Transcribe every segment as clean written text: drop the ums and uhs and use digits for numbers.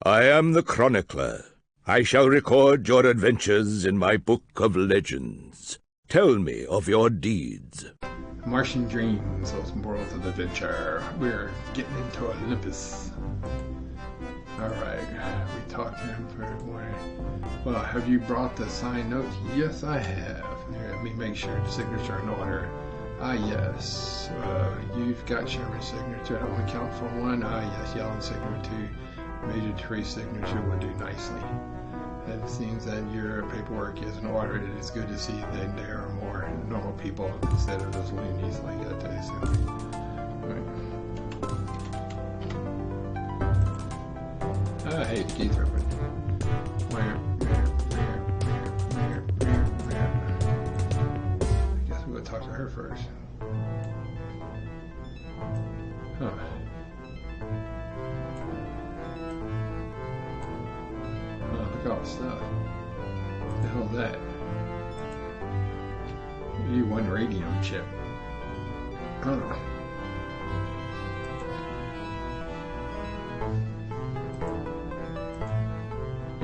I am the chronicler. I shall record your adventures in my book of legends. Tell me of your deeds. Martian Dreams, those worlds of adventure. We're getting into Olympus. Alright, we talked to him for a morning. Well, have you brought the signed notes? Yes, I have. Here, let me make sure the signature in order. Ah, yes. You've got Sherman's signature. I want to count for one. Ah, yes. Yellen's signature. Major Trace signature will do nicely. It seems that your paperwork is in order. It is good to see that there are more normal people instead of those loonies like that. I hate the keys open. I guess we'll talk to her first. Huh. Look at all the stuff. What the hell is that? E1 radium chip. Huh.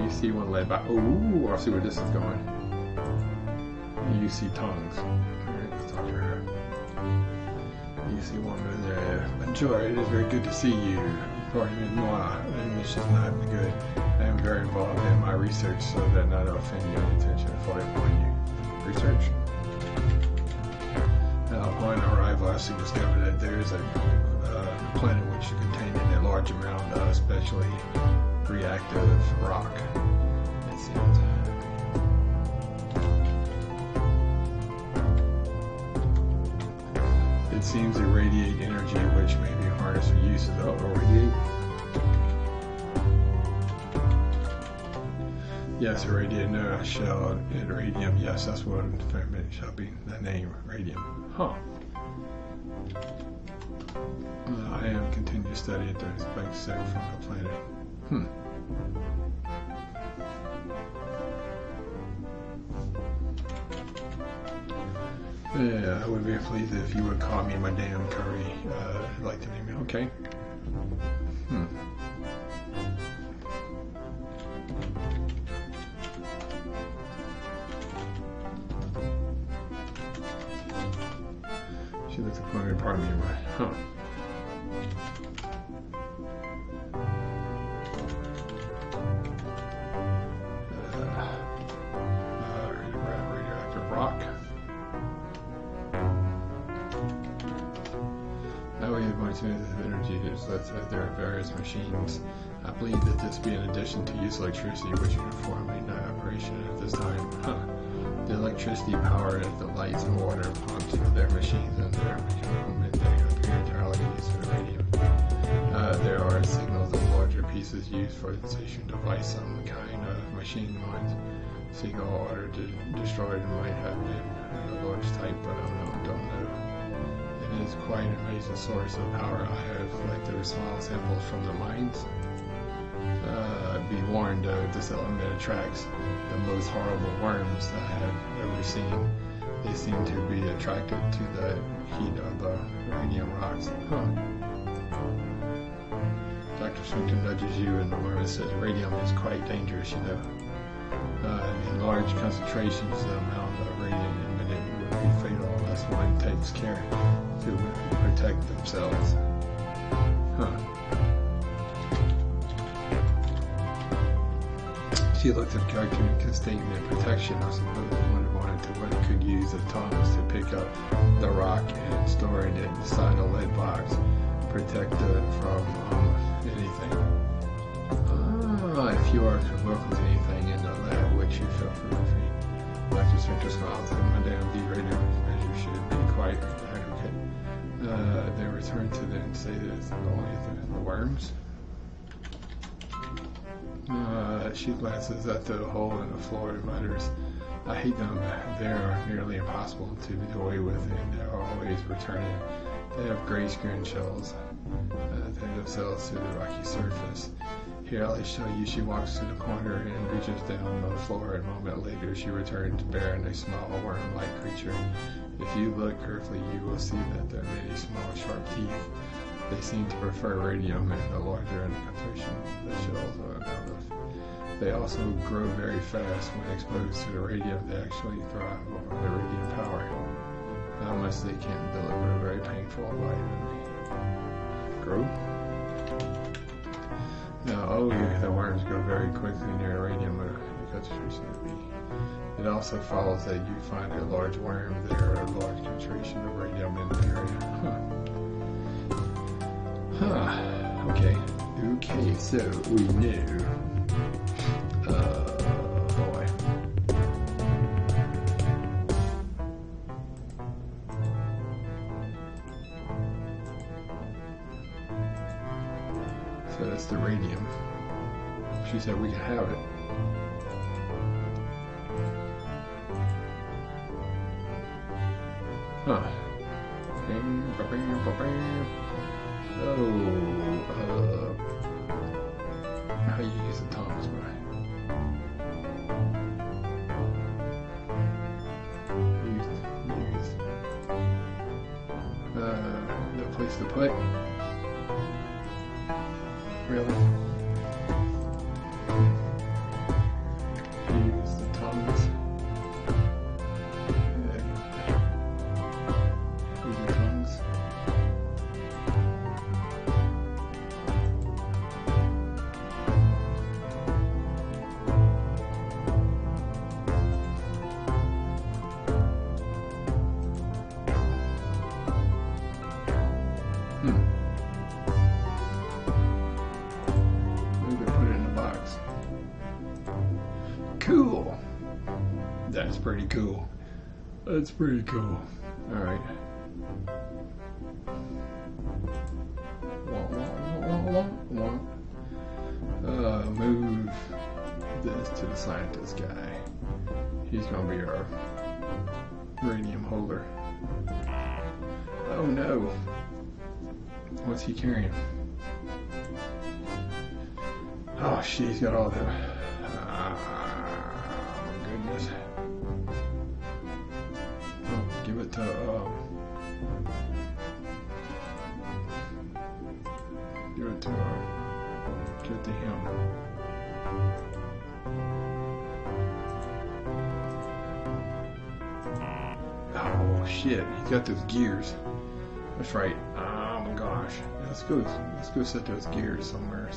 You see one led by. Ooh, I'll see where this is going. You see tongues. Alright, let's talk to her. You see one over there. Enjoy, it is very good to see you. Pardon me, moi. English is not good. I am very involved in my research so that not to offend your attention before I point you. Research? Upon arrival, I soon discovered that there is a planet which contains a large amount of especially reactive rock. It seems. It seems to radiate energy which may be harnessed for use of radiate. Yes, irradiate. No, I shall radium. Yes, that's what it shall be. The name radium. Huh. I am continuing to study at the space center from the planet. Yeah, I would be pleased if you would call me Madame Curry. I'd like to name you. Okay. She looks appointed, pardon me, right? Huh. Radioactive rock. That way, going to the energy is that there are various machines. I believe that this be in addition to use electricity, which uniformly not operation at this time. Huh. The electricity power at the lights and water pumps of their machines and their mechanical midday appear entirely used for the radium. There are signals of larger pieces used for the station device, some kind of machine lines. Signal order to destroy them might have been a large type, but I don't know. It is quite an amazing source of power. I have collected small samples from the mines. Be warned, this element attracts the most horrible worms I have ever seen. They seem to be attracted to the heat of the radium rocks. Huh. Dr. Swinton nudges you and the worm says radium is quite dangerous, you know. In large concentrations, the amount of radium emitted would be fatal unless one takes care to protect themselves. Huh. She looked at characteristic statement of protection. I suppose one wanted to what it could use the tongs to pick up the rock and store it inside a lead box, protect it from anything. If you are welcome to anything in the lab which you feel for free. Dr. Swinton smiles and Madame D. Radio measure should be quite adequate. They return to them and say that it's only the worms. She glances at the hole in the floor and mutters, I hate them. They are nearly impossible to do away with, and they are always returning. They have gray screen shells. They themselves to the rocky surface. Here, I'll show you. She walks to the corner and reaches down on the floor. A moment later, she returns bearing a small worm-like creature. If you look carefully, you will see that there are many small, sharp teeth. They seem to prefer radium at a larger concentration. That should also have noticed. They also grow very fast when exposed to the radium. They actually thrive on the radium power. Unless they can deliver a very painful vitamin. Grow. Now, oh yeah, the worms grow very quickly near radium concentration. It also follows that you find a large worm, there are a large concentration of radium in the area. Okay. Okay, so we knew. Boy. So that's the radium. She said we could have it. Huh. Oh, how you use the tongs, right? Use. No place to put. Really? Use the tongs. Use the tongs. Cool. That's pretty cool. That's pretty cool. All right. Move this to the scientist guy. He's gonna be our radium holder. Oh no. What's he carrying? Oh shit, he's got all the goodness. Oh, give it to him. Oh shit, he's got those gears. That's right. Oh my gosh. Let's go set those gears somewhere.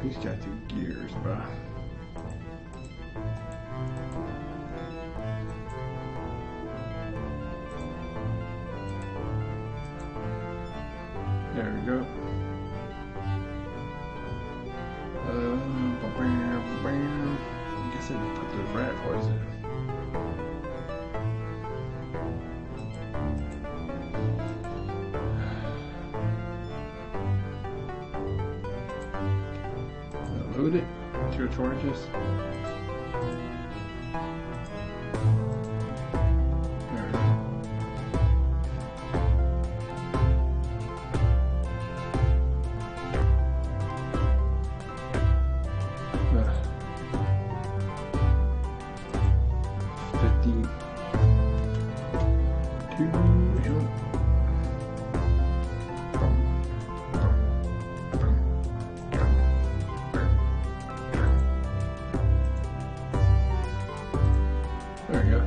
Who's got the gears, bro? There we go. I guess I can put the rat poison. Load it to your torches. There we go.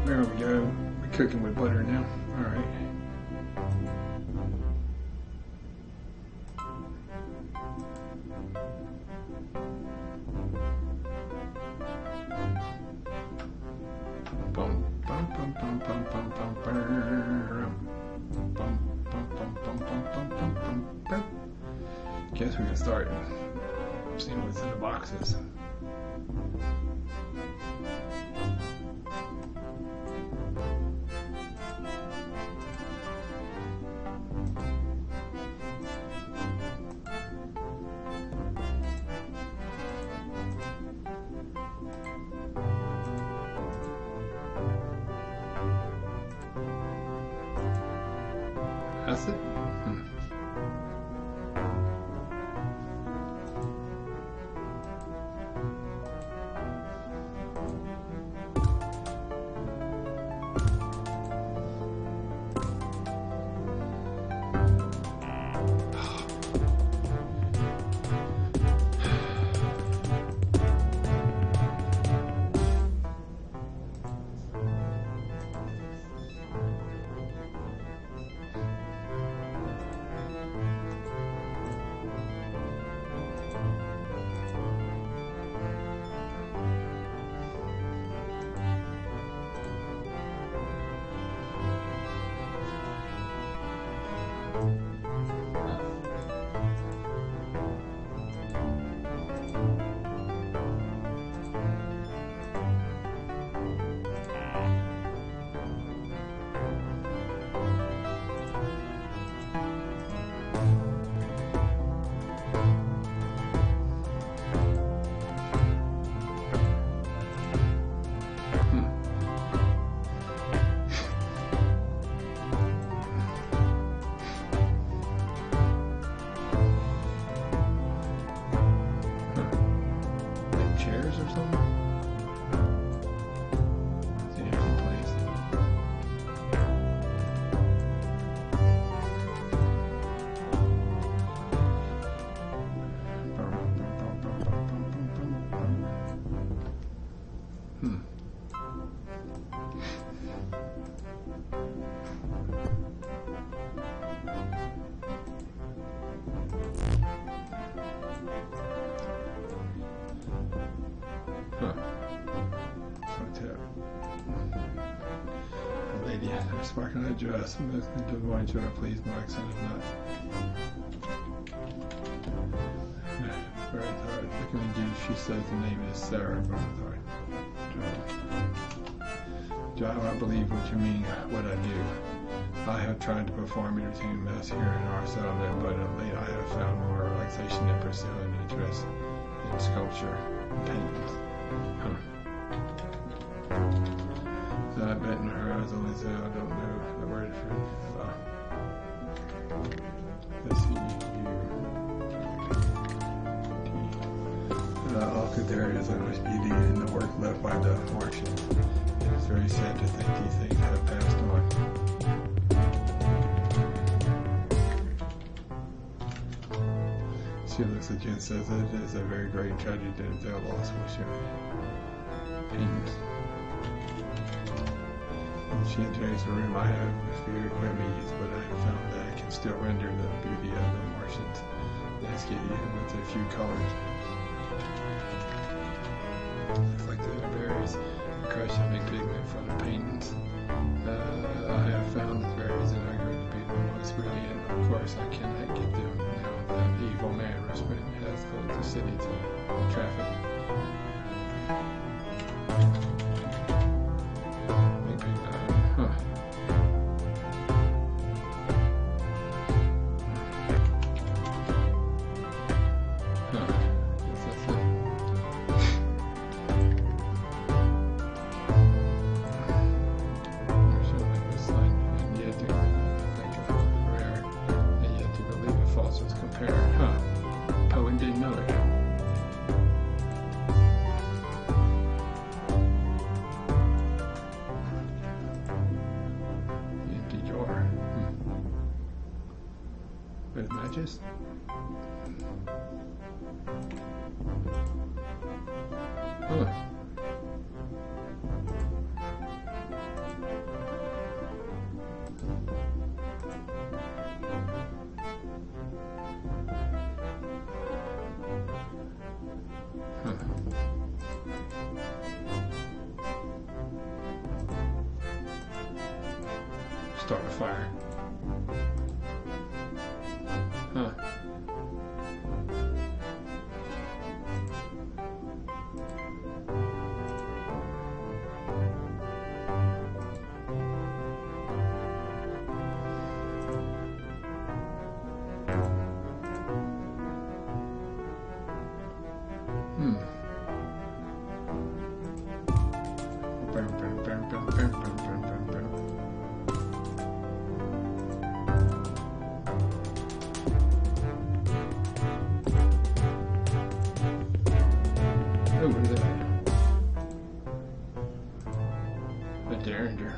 There we go. We're cooking with butter now. All right. Bum bum bum bum bum bum bum bum bum bum bum bum bum bum. Guess we can start seeing what's in the boxes. That's it? Sparkling dress, mostly divine should have pleased my son of not. Very hard. Looking at you, she says the name is Sarah Berthard. Joe, I believe what you mean, what I do. I have tried to perform entertainment mass here in our settlement, but of late I have found more relaxation in pursuing interest in sculpture and paintings. So I bet in her eyes only say I don't know the word for let's see here. There is so much beauty in the work left by the Martian. It is very sad to think these things have passed on. She looks at you and says that it is a very great tragedy that they lost with your paintings. She enters the room. I have few remedies, but I have found that I can still render the beauty of the Martian's landscape even with a few colors. It's like the berries crush and make pigment from the paintings. I have found the berries that are going to be the most brilliant. Of course, I cannot get them now. The evil man Rushman has closed the city to traffic. Just start a fire. Oh, what is that? A derringer.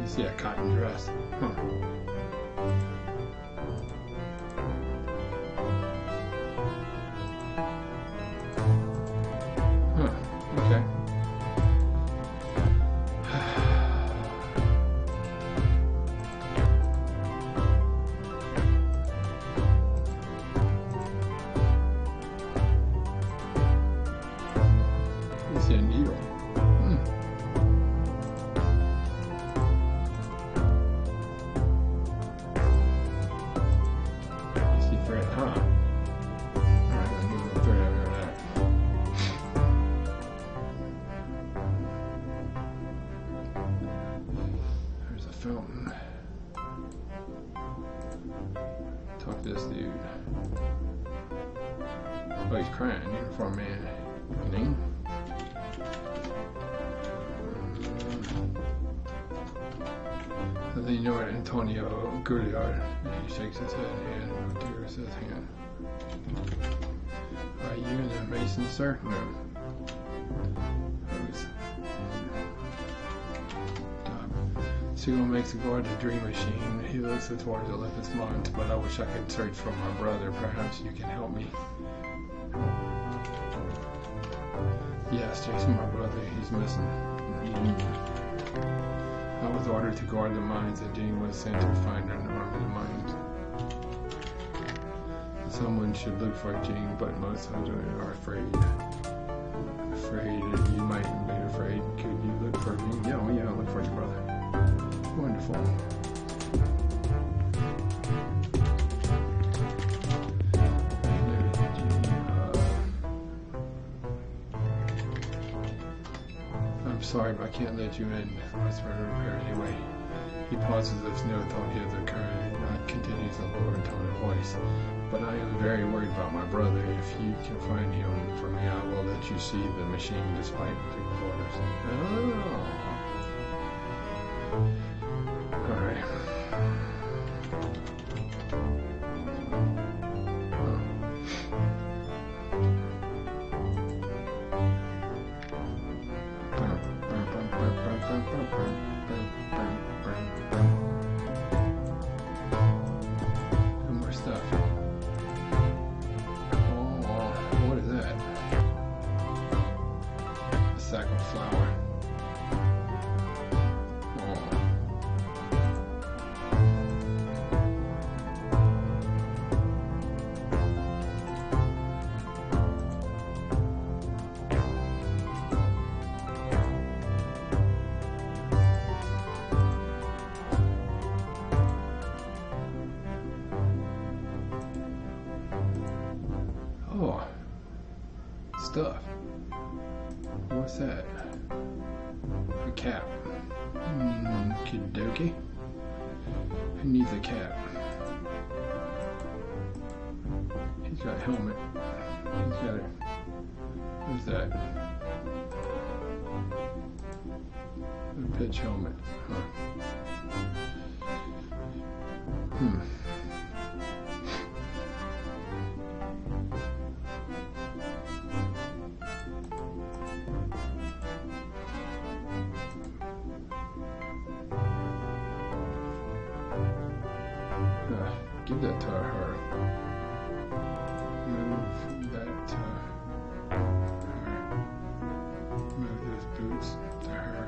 You see a cotton dress. Huh. Okay. You see a needle. You see thread, huh? Alright, let me go thread over that. There's a fountain. Talk to this dude. Oh, he's crying. Uniform man. Name? And then you know what, Antonio Gurriard. He shakes his head and tears his hand. Are you in the Mason, sir? No. Siegel makes a go at the dream machine. He looks towards Olympus Mons, but I wish I could search for my brother. Perhaps you can help me. Yes, Jason, my brother, he's missing. I was ordered to guard the mines, and Jean was sent to find an arm in the mines. Someone should look for Jean, but most children are afraid. Afraid that you might be afraid. Could you look for Jean? Yeah, well, yeah, look for your brother. Wonderful. I'm sorry, but I can't let you in. Let's repair anyway. He pauses as no thought he has occurred, and continues in a lower tone of voice. But I am very worried about my brother. If you can find him for me, I will let you see the machine despite people's orders. Oh. Alright. More stuff. Oh, what is that? A sack of flour. Oh, stuff. What's that? A cap. Kidoki. Who needs a cap? He's got a helmet. He's got a... What's that? A pitch helmet. Huh. Give that to her. Move that to her. Move those boots to her.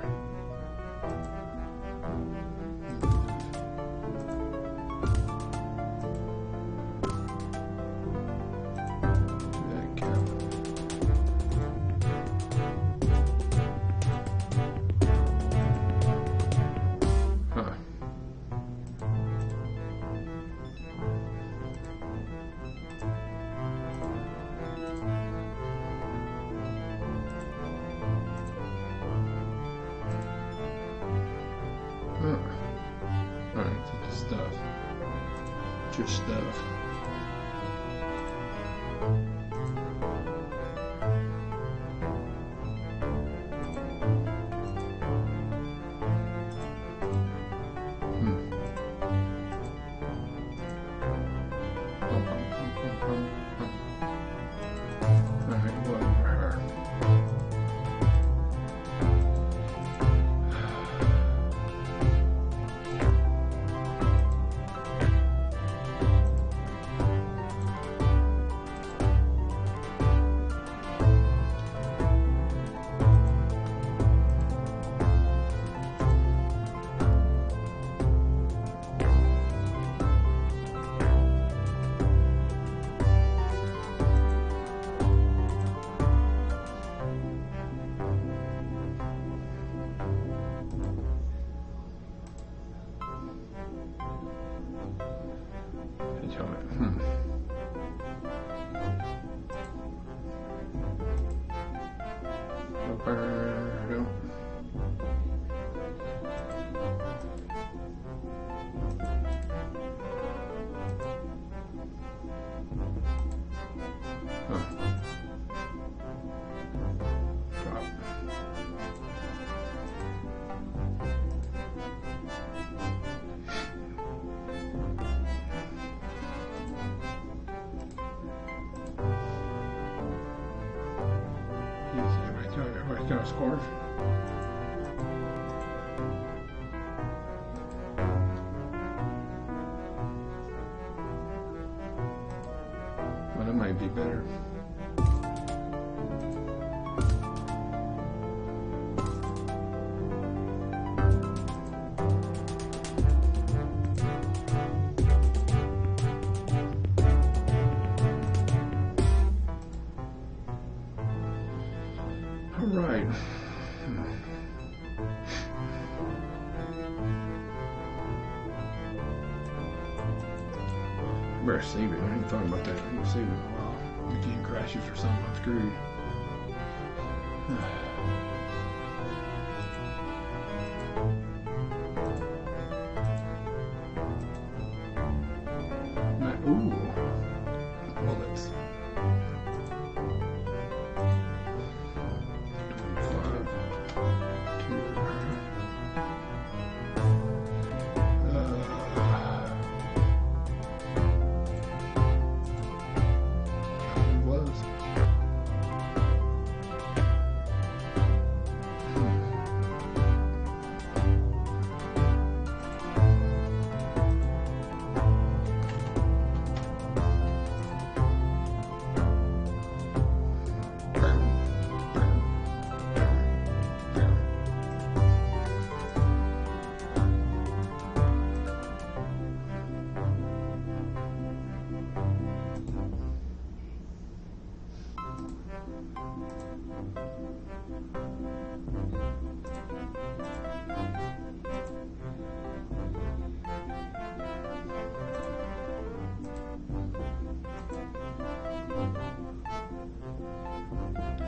That cap. Huh. your stuff. Gonna score. But it might be better. Right. I better save it. I ain't thought about that. I'm gonna save it in a while. The game crashes or something, I'm screwed. Ooh. Bullets.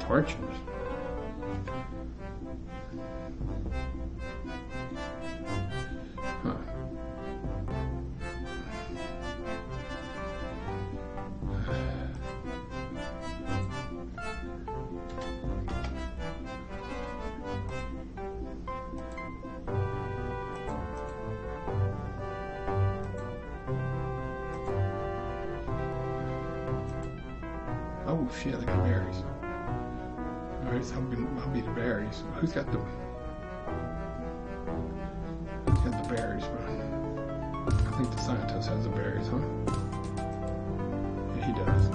Torches. Huh. Oh shit, I got berries. Alright, so I'll be the berries. Who's got the berries? I think the scientist has the berries, huh? Yeah, he does.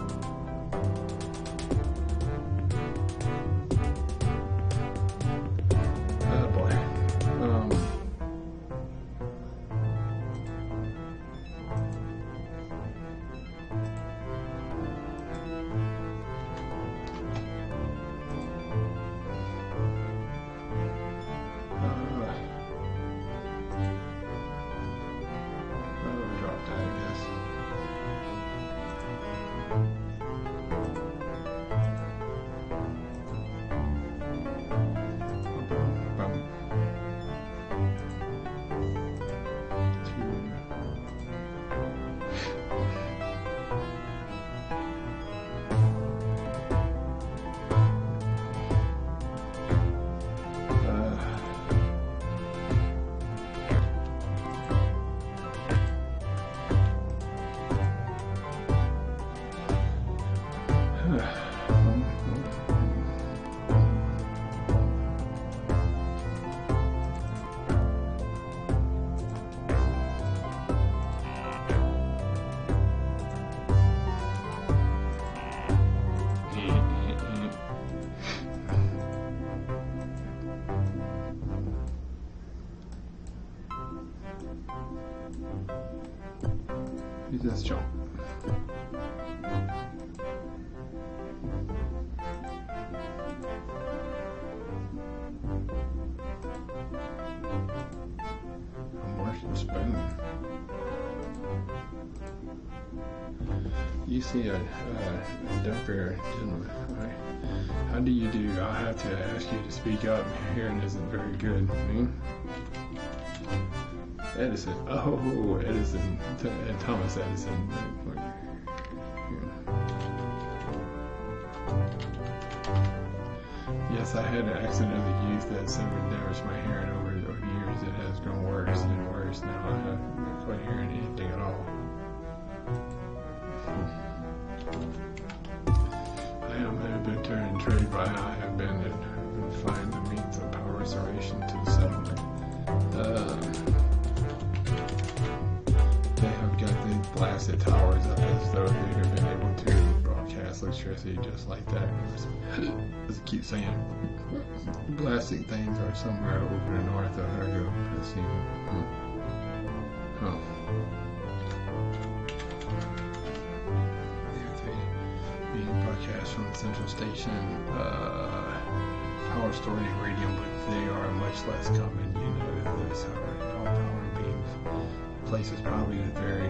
Oh boy. You just jump. A Martian spoon. You see a dark-haired gentleman. How do you do? I'll have to ask you to speak up. Hearing isn't very good. Edison. Oh, Edison. Thomas Edison. Yes, I had an accident of the youth that severed damaged my hearing over the years. It has grown worse and worse. Now I haven't quite hearing anything at all. I have been turned intrigued by how I have been find the means of power restoration to the settlement. They have got these blasted towers up as though they have been able to broadcast electricity just like that. As I keep saying, blasting things are somewhere over the north of Ergo pressing. Oh. Being broadcast from the central station, power stored in radium, but they are much less common. You know this. All power beams. Places probably very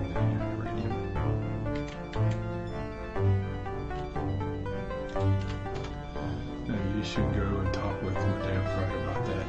radium. Now you should go and talk with Madame Fry about that.